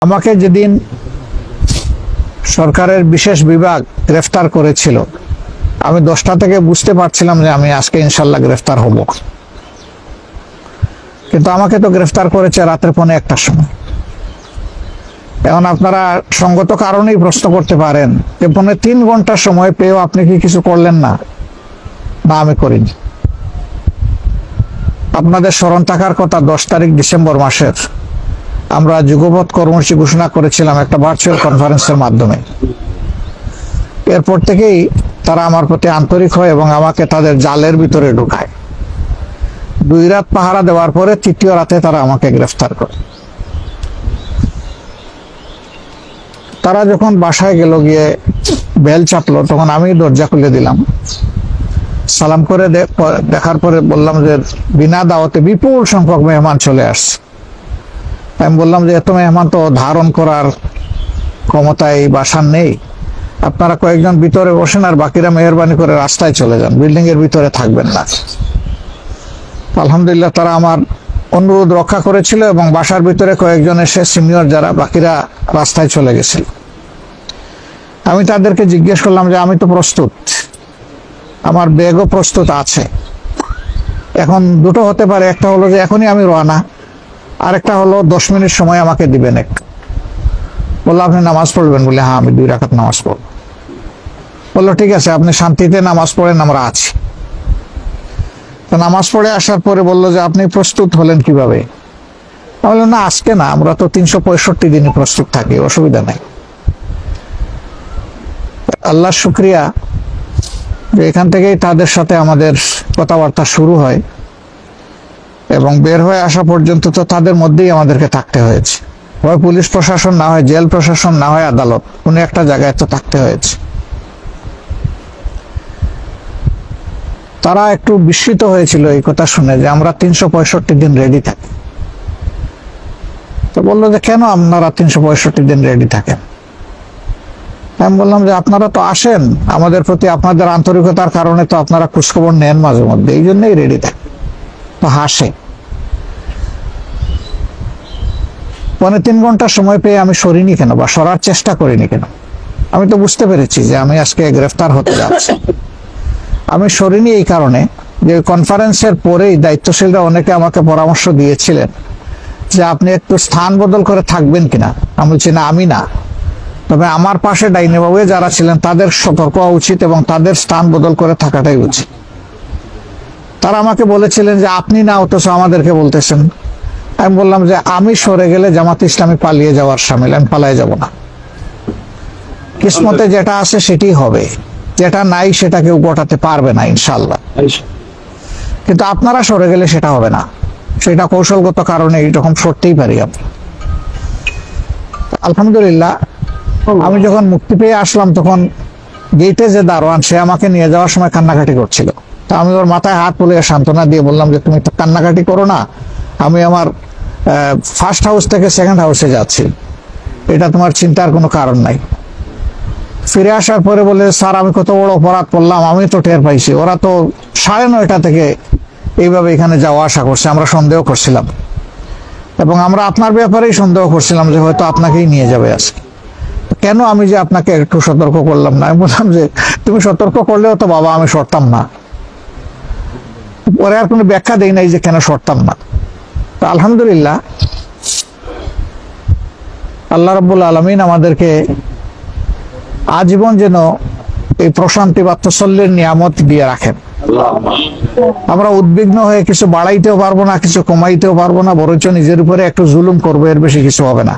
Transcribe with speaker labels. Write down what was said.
Speaker 1: আমাকে যেদিন সরকারের বিশেষ বিভাগ গ্রেফতার করেছিল, আমি 10টা থেকে বুঝতে পারছিলাম যে আমি আজকে ইনশাল্লাহ গ্রেফতার হব। কিন্তু আমাকে তো গ্রেফতার করেছে রাতের 1:45টার সময়। এখন আপনারা সঙ্গত কারণেই প্রশ্ন করতে পারেন যে 3 ঘন্টার সময় পেয়েও আপনি কি কিছু করলেন না? না, আমি করিনি। আপনাদের স্মরণ থাকার কথা, 10 তারিখ ডিসেম্বর মাসের আমরা যুগপৎ কর্মসূচি ঘোষণা করেছিলাম একটা ভার্চুয়াল কনফারেন্সের মাধ্যমে। এরপর থেকেই তারা আমার প্রতি আন্তরিক হয় এবং আমাকে তাদের জালের ভিতরে ঢুকায়। 2 রাত পাহারা দেওয়ার পরে 3য় রাতে তারা আমাকে গ্রেফতার করে। তারা যখন বাসায় গেল, গিয়ে বেল চাপলো, তখন আমি দরজা খুলে দিলাম। সালাম করে দেখার পরে বললাম যে বিনা দাওয়াতে বিপুল সংখ্যক মেহমান চলে আসছে। আমি বললাম যে এত মেহমান তো ধারণ করার ক্ষমতায় বাসার নেই, আপনারা কয়েকজন ভিতরে বসেন আর বাকিরা মেহরবানি করে রাস্তায় চলে যান, বিল্ডিং এর ভিতরে থাকবেন না। আলহামদুলিল্লাহ তারা আমার অনুরোধ রক্ষা করেছিল এবং বাসার ভিতরে কয়েকজন এসে সিনিয়র যারা, বাকিরা রাস্তায় চলে গেছিল। আমি তাদেরকে জিজ্ঞেস করলাম যে আমি তো প্রস্তুত, আমার ব্যাগও প্রস্তুত আছে। এখন দুটো হতে পারে, একটা হলো যে এখনই আমি রওনা, আরেকটা হলো 10 মিনিট সময় আমাকে দিবেন একটু। বললো আপনি নামাজ পড়বেন? বলে হ্যাঁ, আমি 2 রাকাত নামাজ পড়ব। বললো ঠিক আছে, আপনি শান্তিতে নামাজ পড়েন, আমরা আছি। তো নামাজ পড়ে আসার পরে বললো যে আপনি প্রস্তুত হলেন কিভাবে? আমি বললাম না, আজকে না, আমরা তো 365 দিনই প্রস্তুত থাকি, অসুবিধা নাই। আল্লাহর শুকরিয়া যে এখান থেকেই তাদের সাথে আমাদের কথাবার্তা শুরু হয় এবং বের হয়ে আসা পর্যন্ত তো তাদের মধ্যেই আমাদেরকে থাকতে হয়েছে। হয় পুলিশ প্রশাসন, না হয় জেল প্রশাসন, না হয় আদালত, কোনো একটা জায়গায় তো থাকতে হয়েছে। তারা একটু বিস্মিত হয়েছিল এই কথা শুনে যে আমরা 365 দিন রেডি থাকি। তো বললো যে কেন আপনারা 365 দিন রেডি থাকেন? আমি বললাম যে আপনারা তো আসেন, আমাদের প্রতি আপনাদের আন্তরিকতার কারণে তো আপনারা খোঁজখবর নেন মাঝে মধ্যে, এই জন্যই রেডি থাকে। তো হাসে। 3.5 ঘন্টা সময় পেয়ে আমি সরিনি কেন বা সরার চেষ্টা করিনি কেন? আমি তো বুঝতে পেরেছি যে আমি আজকে গ্রেফতার হতে যাচ্ছি। আমি সরিনি এই কারণে যে কনফারেন্সের পরেই দায়িত্বশীলরা অনেকে আমাকে পরামর্শ দিয়েছিলেন যে আপনি একটু স্থান বদল করে থাকবেন কিনা। আমি বলছি না, আমি না, তবে আমার পাশে ডাইনে বাবুয়ে যারা ছিলেন তাদের সতর্ক হওয়া উচিত এবং তাদের স্থান বদল করে থাকাটাই উচিত। তারা আমাকে বলেছিলেন যে আপনি না, অথচ আমাদেরকে বলতেছেন। আমি বললাম যে আমি সরে গেলে জামাত ইসলামী পালিয়ে যাওয়ার সামিল, আমি পালিয়ে যাব না। কিসমতে যেটা আছে সেটাই হবে, যেটা নাই সেটা কেউ গোটাতে পারবে না ইনশাল্লাহ। কিন্তু আপনারা সরে গেলে সেটা হবে না, সেটা কৌশলগত কারণে এরকম সরতেই পারি আমরা। আলহামদুলিল্লাহ আমি যখন মুক্তি পেয়ে আসলাম তখন গেটে যে দারোয়ান, সে আমাকে নিয়ে যাওয়ার সময় কান্নাকাটি করছিল। তা আমি ওর মাথায় হাত তুলে সান্ত্বনা দিয়ে বললাম যে তুমি তো কান্নাকাটি করো না, আমি আমার ফার্স্ট হাউস থেকে সেকেন্ড হাউসে যাচ্ছি, এটা তোমার চিন্তার কোনো কারণ নাই। ফিরে আসার পরে বলে স্যার আমি কত বড় অপরাধ করলাম, আমি তো টের পাইছি, ওরা তো 9:30 থেকে এইভাবে এখানে যাওয়া আসা করছে, আমরা সন্দেহ করছিলাম এবং আমরা আপনার ব্যাপারেই সন্দেহ করছিলাম যে হয়তো আপনাকেই নিয়ে যাবে আজকে। কেন আমি যে আপনাকে একটু সতর্ক করলাম না? আমি বললাম যে তুমি সতর্ক করলেও তো বাবা আমি সরতাম না। পরে আর কোনো ব্যাখ্যা দেই নাই যে কেন সরতাম না। তো আলহামদুলিল্লাহ আল্লাহ রাব্বুল আলামিন আমাদেরকে আজীবন যেন এই প্রশান্তি বা তসল্লির নিয়ামত দিয়ে রাখেন। আমরা উদ্বিগ্ন হয়ে কিছু বাড়াইতেও পারবো না, কিছু কমাইতেও পারবো না, বরঞ্চ নিজের উপরে একটু জুলুম করবো, এর বেশি কিছু হবে না।